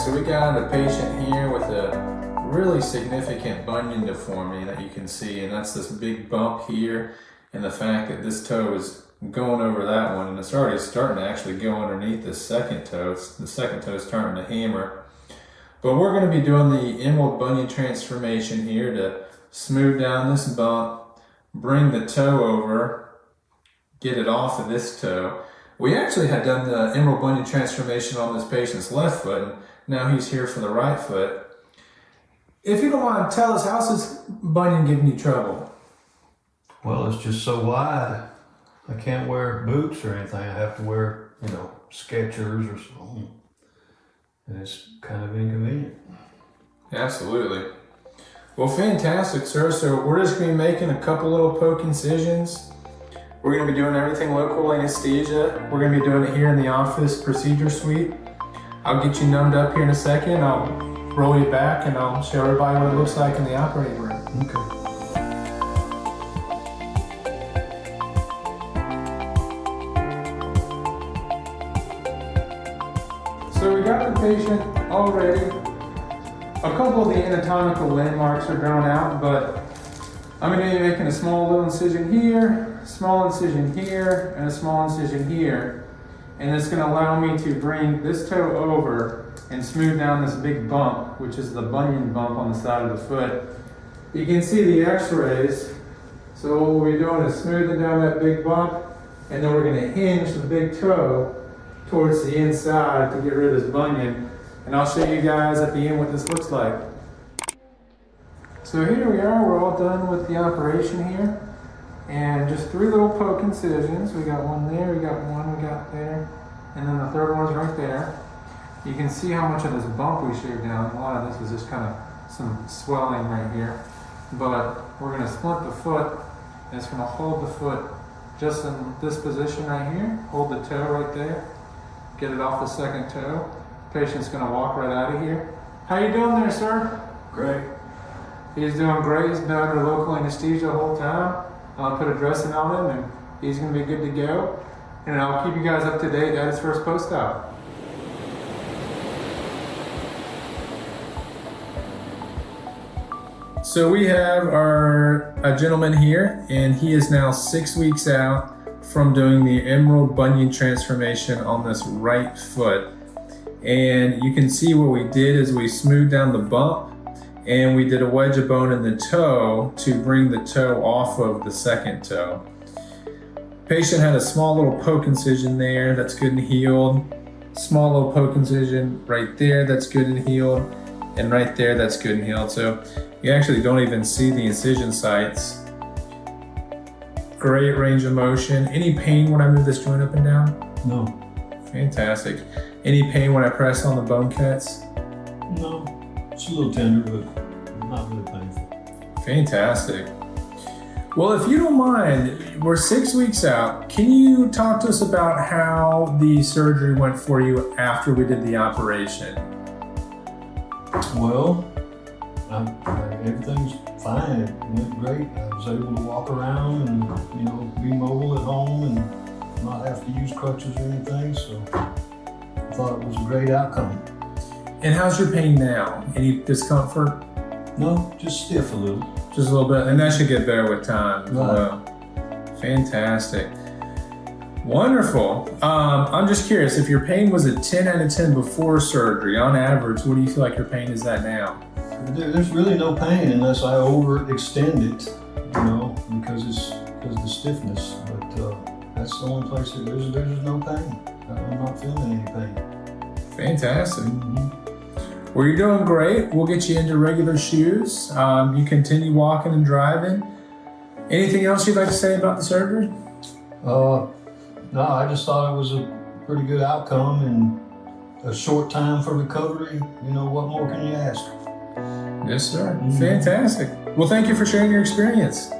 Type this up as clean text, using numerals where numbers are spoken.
so we got a patient here with a really significant bunion deformity that you can see, and that's this big bump here, and the fact that this toe is going over that one, and it's already starting to actually go underneath the second toe. The second toe is starting to hammer. But we're going to be doing the emerald bunion transformation here to smooth down this bump, bring the toe over, get it off of this toe. We actually had done the emerald bunion transformation on this patient's left foot, and now he's here for the right foot. If you don't mind, tell us, how's this bunion giving you trouble? Well, it's just so wide. I can't wear boots or anything. I have to wear, Skechers or something. And it's kind of inconvenient. Absolutely. Well, fantastic, sir. So we're just going to be making a couple little poke incisions. We're going to be doing everything local anesthesia. We're going to be doing it here in the office procedure suite. I'll get you numbed up here in a second. I'll roll you back and I'll show everybody what it looks like in the operating room. Okay. So we got the patient all ready. A couple of the anatomical landmarks are drawn out, but I'm going to be making a small little incision here, small incision here, and a small incision here. And it's going to allow me to bring this toe over and smooth down this big bump, which is the bunion bump on the side of the foot. You can see the x-rays. So what we'll be doing is smoothing down that big bump, and then we're going to hinge the big toe towards the inside to get rid of this bunion. And I'll show you guys at the end what this looks like. So here we are, we're all done with the operation here. And just 3 little poke incisions. We got one there, we got one, we got there, and then the third one's right there. You can see how much of this bump we shaved down. A lot of this was just kind of some swelling right here. But we're gonna splint the foot, and it's gonna hold the foot just in this position right here. Hold the toe right there. Get it off the second toe. Patient's gonna walk right out of here. How you doing there, sir? Great. He's doing great. He's been under local anesthesia the whole time. I'll put a dressing on him and he's gonna be good to go. And I'll keep you guys up to date at his first post-op. So we have a gentleman here, and he is now 6 weeks out from doing the emerald bunion transformation on this right foot. And you can see what we did is we smoothed down the bump, and we did a wedge of bone in the toe to bring the toe off of the second toe. Patient had a small little poke incision there, that's good and healed. Small little poke incision right there, that's good and healed. And right there, that's good and healed. So you actually don't even see the incision sites. Great range of motion. Any pain when I move this joint up and down? No. Fantastic. Any pain when I press on the bone cuts? No. It's a little tender, but not really painful. Fantastic. Well, if you don't mind, we're 6 weeks out. Can you talk to us about how the surgery went for you after we did the operation? Well, everything's fine. It went great. I was able to walk around and, be mobile at home and not have to use crutches or anything. So I thought it was a great outcome. And how's your pain now? Any discomfort? No, just stiff a little. Just a little bit, and that should get better with time as Right. well. Fantastic. Wonderful. I'm just curious, if your pain was a 10 out of 10 before surgery, on average, what do you feel like your pain is at now? There's really no pain unless I overextend it, because of the stiffness. But that's the only place that there's no pain. I'm not feeling any pain. Fantastic. Well, you're doing great. We'll get you into regular shoes. You continue walking and driving. Anything else you'd like to say about the surgery? No, I just thought it was a pretty good outcome and a short time for recovery. What more can you ask? Yes, sir. Fantastic. Well, thank you for sharing your experience.